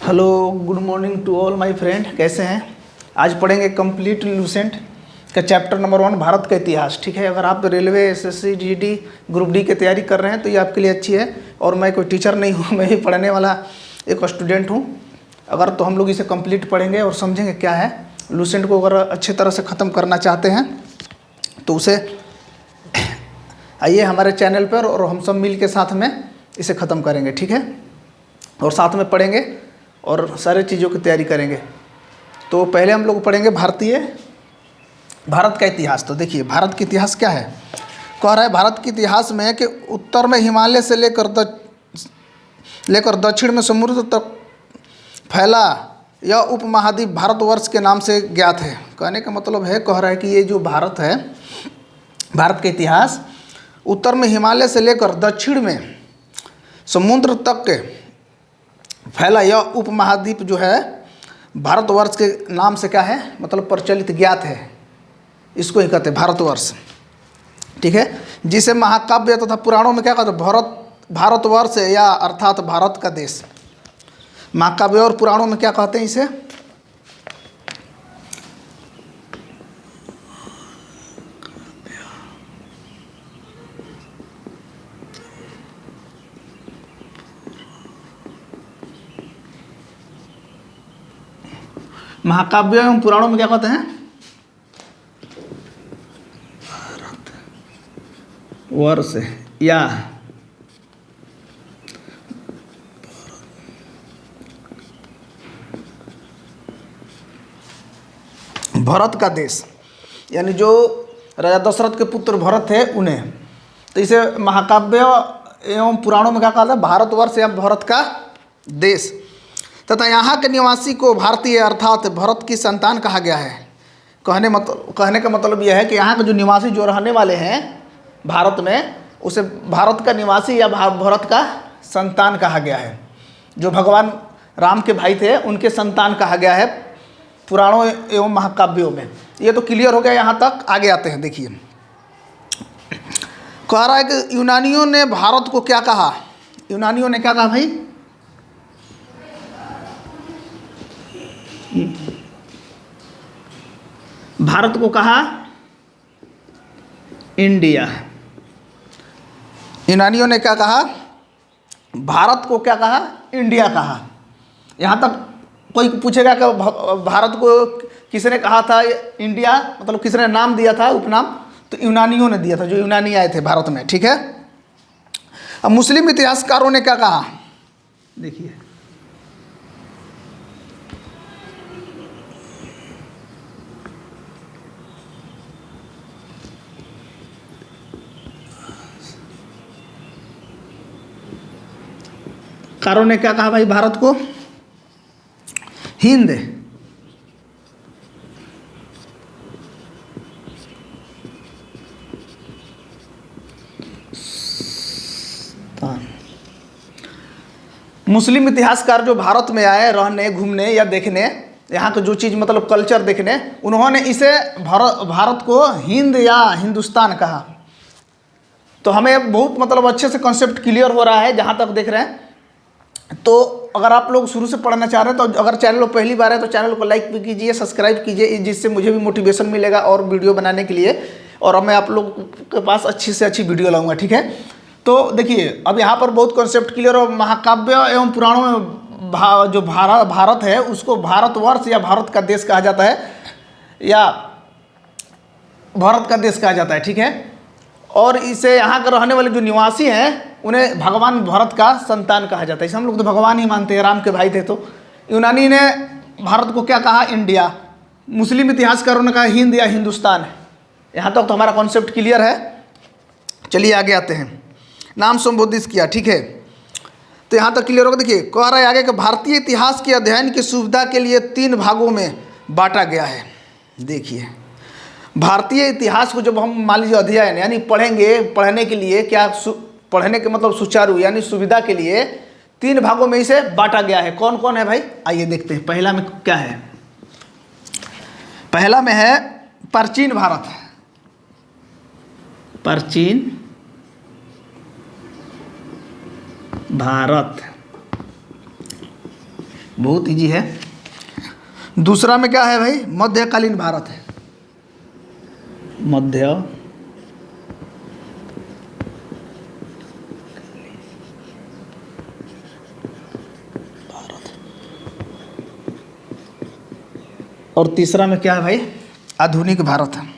Hello, good morning to all my friend. कैसे हैं? आज पढ़ेंगे कंप्लीट लूसेंट का चैप्टर नंबर 1 भारत का इतिहास। ठीक है, अगर आप railway, SSC, GD, group D की तैयारी कर रहे हैं तो ये आपके लिए अच्छी है। और मैं कोई टीचर नहीं हूँ, मैं भी पढ़ने वाला एक स्टूडेंट हूँ। अगर तो हम लोग इसे कंप्लीट पढ़ेंगे और समझेंगे क्या है लूसेंट को। अगर अच्छी तरह से ख़त्म करना चाहते हैं तो उसे आइए हमारे चैनल पर और हम सब मिल के साथ में इसे ख़त्म करेंगे। ठीक है, और साथ में पढ़ेंगे और सारे चीज़ों की तैयारी करेंगे। तो पहले हम लोग पढ़ेंगे भारत का इतिहास। तो देखिए भारत का इतिहास क्या है। कह रहा है भारत के इतिहास में कि उत्तर में हिमालय से लेकर दक्षिण में समुद्र तक फैला यह उपमहाद्वीप भारतवर्ष के नाम से ज्ञात है। कहने का मतलब है, कह रहा है कि ये जो भारत है, भारत का इतिहास उत्तर में हिमालय से लेकर दक्षिण में समुद्र तक के फैला यह उपमहाद्वीप जो है भारतवर्ष के नाम से क्या है, मतलब प्रचलित ज्ञात है। इसको ही कहते हैं भारतवर्ष। ठीक है, जिसे महाकाव्य तथा पुराणों में क्या कहते हैं, भारतवर्ष या अर्थात भारत का देश। महाकाव्य और पुराणों में क्या कहते हैं इसे, महाकाव्य एवं पुराणों में क्या कहते हैं, वर्ष या भरत का देश, यानी जो राजा दशरथ के पुत्र भरत थे उन्हें। तो इसे महाकाव्य एवं पुराणों में क्या कहा था, भारतवर्ष या भारत का देश। तथा यहाँ के निवासी को भारतीय अर्थात भरत की संतान कहा गया है। कहने का मतलब यह है कि यहाँ के जो निवासी जो रहने वाले हैं भारत में, उसे भारत का निवासी या भरत का संतान कहा गया है। जो भगवान राम के भाई थे उनके संतान कहा गया है पुराणों एवं महाकाव्यों में। ये तो क्लियर हो गया, यहाँ तक। आगे आते हैं। देखिए कह रहा है कि यूनानियों ने भारत को क्या कहा। यूनानियों ने क्या कहा भाई, भारत को कहा इंडिया। यूनानियों ने क्या कहा, भारत को क्या कहा, इंडिया कहा। यहाँ तक कोई पूछेगा कि भारत को किसने कहा था इंडिया, मतलब किसने नाम दिया था, उपनाम, तो यूनानियों ने दिया था, जो यूनानी आए थे भारत में। ठीक है, अब मुस्लिम इतिहासकारों ने क्या कहा, देखिए कारों ने क्या कहा भाई, भारत को हिंद, मुस्लिम इतिहासकार जो भारत में आए रहने, घूमने या देखने, यहाँ का जो चीज़ मतलब कल्चर देखने, उन्होंने इसे भारत को हिंद या हिंदुस्तान कहा। तो हमें बहुत मतलब अच्छे से कॉन्सेप्ट क्लियर हो रहा है जहाँ तक देख रहे हैं। तो अगर आप लोग शुरू से पढ़ना चाह रहे हैं तो अगर चैनल पर पहली बार है तो चैनल को लाइक भी कीजिए, सब्सक्राइब कीजिए, जिससे मुझे भी मोटिवेशन मिलेगा और वीडियो बनाने के लिए, और मैं आप लोग के पास अच्छी से अच्छी वीडियो लाऊंगा। ठीक है, तो देखिए अब यहाँ पर बहुत कॉन्सेप्ट क्लियर हो। महाकाव्य एवं पुराणों में जो भारत है उसको भारतवर्ष या भारत का देश कहा जाता है, या भारत का देश कहा जाता है। ठीक है, और इसे यहाँ के रहने वाले जो निवासी हैं उन्हें भगवान भरत का संतान कहा जाता है। इसे हम लोग तो भगवान ही मानते हैं, राम के भाई थे। तो यूनानी ने भारत को क्या कहा, इंडिया। मुस्लिम इतिहासकारों ने कहा हिंद या हिंदुस्तान। यहाँ तक तो हमारा कॉन्सेप्ट क्लियर है। चलिए आगे आते हैं। नाम संबोधित किया, ठीक है, तो यहाँ तक क्लियर होगा। देखिए कह रहा है आगे कि भारतीय इतिहास के अध्ययन की सुविधा के लिए 3 भागों में बांटा गया है। देखिए भारतीय इतिहास को जब हम मान लीजिए अध्ययन यानी पढ़ेंगे, पढ़ने के लिए क्या, पढ़ने के मतलब सुचारू यानी सुविधा के लिए 3 भागों में इसे बांटा गया है। कौन कौन है भाई, आइए देखते हैं। पहला में क्या है, पहला में है प्राचीन भारत। प्राचीन भारत, बहुत इजी है। दूसरा में क्या है भाई, मध्यकालीन भारत है। मध्य भारत। और तीसरा में क्या है भाई, आधुनिक भारत है।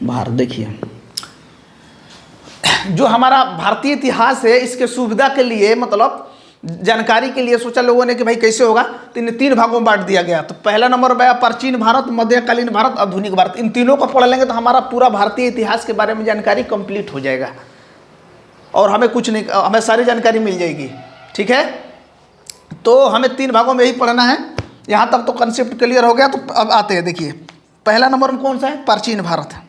भारत देखिए, जो हमारा भारतीय इतिहास है इसके सुविधा के लिए, मतलब जानकारी के लिए सोचा लोगों ने कि भाई कैसे होगा, तो इन 3 भागों में बांट दिया गया। तो पहला नंबर पे प्राचीन भारत, मध्यकालीन भारत, आधुनिक भारत। इन तीनों को पढ़ लेंगे तो हमारा पूरा भारतीय इतिहास के बारे में जानकारी कंप्लीट हो जाएगा और हमें कुछ नहीं, हमें सारी जानकारी मिल जाएगी। ठीक है, तो हमें 3 भागों में यही पढ़ना है। यहाँ तक तो कंसेप्ट क्लियर हो गया। तो अब आते हैं, देखिए पहला नंबर में कौन सा है, प्राचीन भारत है।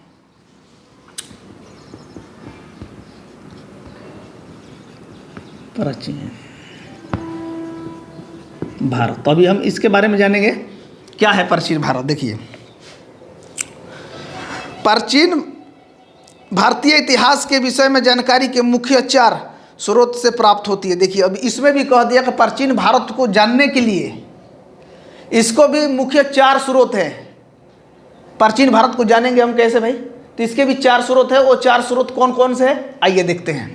प्राचीन भारत, तो अभी हम इसके बारे में जानेंगे क्या है प्राचीन भारत। देखिए, प्राचीन भारतीय इतिहास के विषय में जानकारी के मुख्य 4 स्रोत से प्राप्त होती है। देखिए, अब इसमें भी कह दिया कि प्राचीन भारत को जानने के लिए इसको भी मुख्य 4 स्रोत है। प्राचीन भारत को जानेंगे हम कैसे भाई, तो इसके भी 4 स्रोत है। वो 4 स्रोत कौन कौन से है, आइए देखते हैं।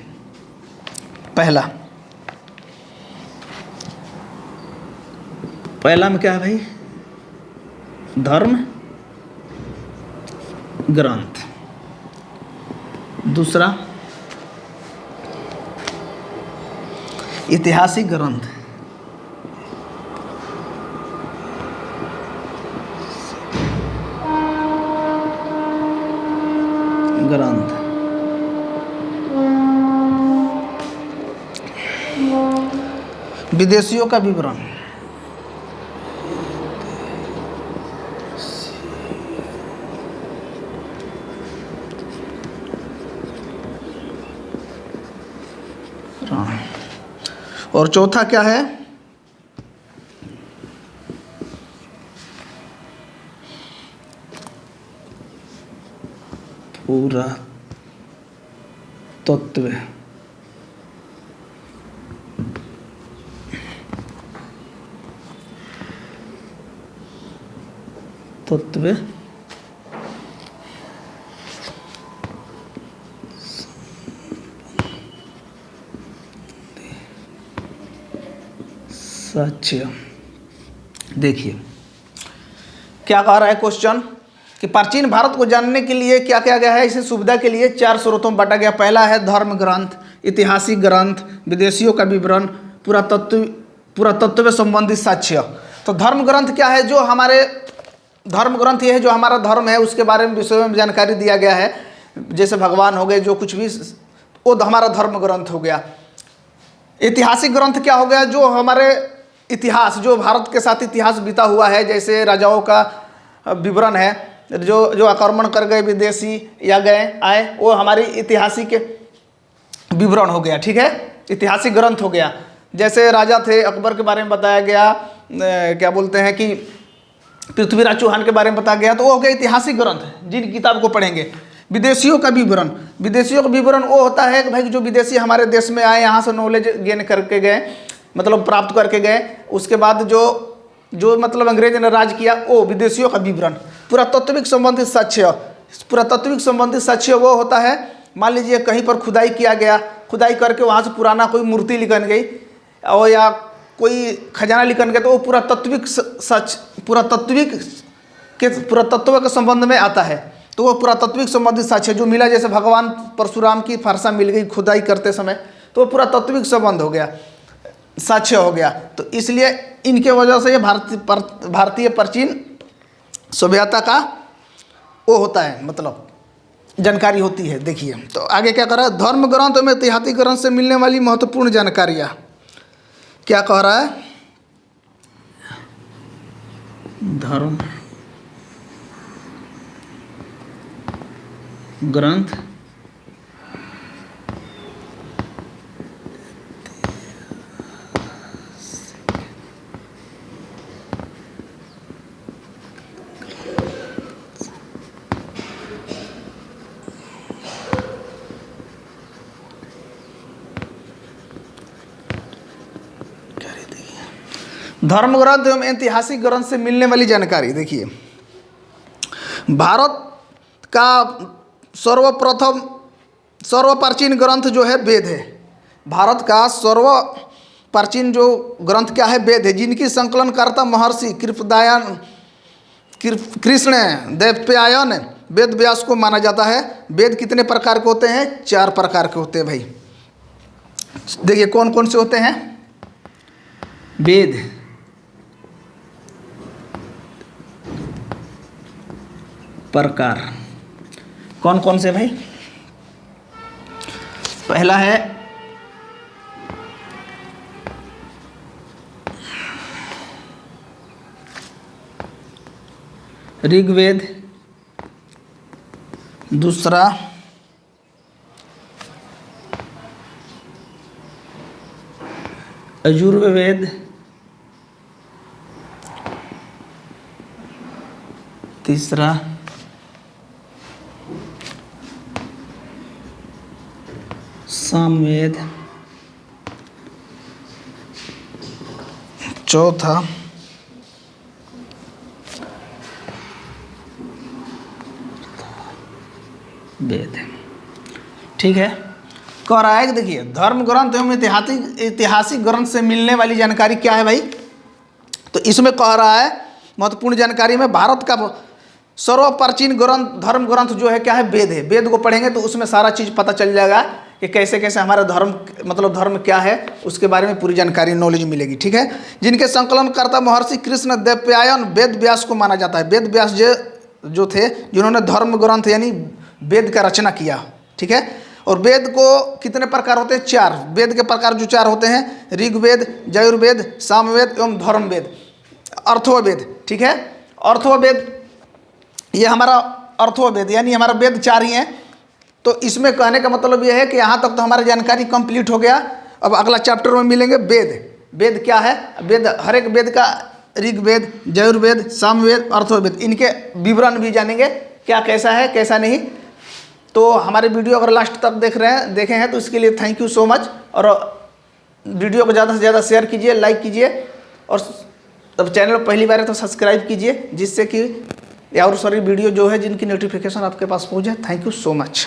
पहला में क्या है भाई, धर्म ग्रंथ। दूसरा ऐतिहासिक ग्रंथ। विदेशियों का विवरण। और चौथा क्या है, पूरा तत्व। साक्ष्य। देखिए क्या कह रहा है क्वेश्चन, कि प्राचीन भारत को जानने के लिए क्या किया गया है, इसे सुविधा के लिए 4 स्रोतों में बांटा गया। पहला है धर्म ग्रंथ, ऐतिहासिक ग्रंथ, विदेशियों का विवरण, पुरातत्व संबंधित साक्ष्य। तो धर्म ग्रंथ क्या है, जो हमारे धर्म ग्रंथ ये है जो हमारा धर्म है उसके बारे में विषय में जानकारी दिया गया है। जैसे भगवान हो गए, जो कुछ भी, वो हमारा धर्म ग्रंथ हो गया। ऐतिहासिक ग्रंथ क्या हो गया, जो हमारे इतिहास, जो भारत के साथ इतिहास बीता हुआ है, जैसे राजाओं का विवरण है, जो आक्रमण कर गए विदेशी या आए, वो हमारी ऐतिहासिक विवरण हो गया। ठीक है, ऐतिहासिक ग्रंथ हो गया। जैसे राजा थे, अकबर के बारे में बताया गया, क्या बोलते हैं कि पृथ्वीराज चौहान के बारे में बताया गया, तो वो हो गया ऐतिहासिक ग्रंथ, जिन किताब को पढ़ेंगे। विदेशियों का विवरण, विदेशियों का विवरण वो होता है कि भाई जो विदेशी हमारे देश में आए, यहाँ से नॉलेज गेन करके गए, मतलब प्राप्त करके गए, उसके बाद जो मतलब अंग्रेज ने राज किया, वो विदेशियों का विवरण। पुरातात्विक संबंधित साक्ष्य, पुरातात्विक संबंधित साक्ष्य वो होता है, मान लीजिए कहीं पर खुदाई किया गया, खुदाई करके वहाँ से पुराना कोई मूर्ति निकल गई और या कोई खजाना निकल गया, तो वो पुरातत्व के संबंध में आता है। तो वो पुरातात्विक संबंधित साक्ष्य जो मिला, जैसे भगवान परशुराम की फरसा मिल गई खुदाई करते समय, तो वो पुरातात्विक संबंध हो गया, साक्ष्य हो गया। तो इसलिए इनके वजह से ये भारतीय प्राचीन सभ्यता का वो होता है, मतलब जानकारी होती है। देखिए तो आगे क्या कर रहा है, धर्म ग्रंथ में ऐतिहासिक ग्रंथ से मिलने वाली महत्वपूर्ण जानकारियाँ, क्या कह रहा है, धर्म ग्रंथ धर्म ग्रंथ एवं ऐतिहासिक ग्रंथ से मिलने वाली जानकारी। देखिए, भारत का सर्वप्राचीन ग्रंथ जो है वेद है। भारत का सर्व प्राचीन जो ग्रंथ क्या है? वेद है, जिनकी संकलनकर्ता महर्षि कृष्ण द्वैपायन वेद व्यास को माना जाता है। वेद कितने प्रकार के होते हैं? 4 प्रकार के होते हैं भाई। देखिए कौन कौन से होते हैं वेद। प्रकार कौन कौन से भाई? पहला है ऋग्वेद, दूसरा यजुर्वेद, तीसरा सामवेद, चौथा वेद। ठीक है, कह रहा है कि देखिए धर्म ग्रंथ एवं ऐतिहासिक ग्रंथ से मिलने वाली जानकारी क्या है भाई? तो इसमें कह रहा है महत्वपूर्ण जानकारी में भारत का सर्वप्राचीन ग्रंथ धर्म ग्रंथ जो है क्या है? वेद है। वेद को पढ़ेंगे तो उसमें सारा चीज़ पता चल जाएगा कि कैसे कैसे हमारा धर्म मतलब धर्म क्या है, उसके बारे में पूरी जानकारी नॉलेज मिलेगी। ठीक है, जिनके संकलनकर्ता महर्षि कृष्ण द्वैपायन वेद व्यास को माना जाता है। वेद व्यास जो थे जिन्होंने धर्म ग्रंथ यानी वेद का रचना किया। ठीक है, और वेद को कितने प्रकार होते हैं? 4। वेद के प्रकार जो 4 होते हैं, ऋग्वेद, यजुर्वेद, सामवेद एवं धर्मवेद, अर्थोवेद। ठीक है, अर्थोवेद ये हमारा अर्थोवेद यानी हमारा वेद 4 ही हैं। तो इसमें कहने का मतलब ये है कि यहाँ तक तो हमारी जानकारी कंप्लीट हो गया। अब अगला चैप्टर में मिलेंगे वेद। वेद क्या है? वेद हर एक वेद का ऋग्वेद, यजुर्वेद, सामवेद, अर्थोवेद इनके विवरण भी जानेंगे, क्या कैसा है कैसा नहीं। तो हमारे वीडियो अगर लास्ट तक देखे हैं तो इसके लिए थैंक यू सो मच। और वीडियो को ज़्यादा से ज़्यादा शेयर कीजिए, लाइक कीजिए, और तब चैनल पहली बार है तो सब्सक्राइब कीजिए, जिससे कि और सारी वीडियो जो है जिनकी नोटिफिकेशन आपके पास पहुँचे। Thank you so much.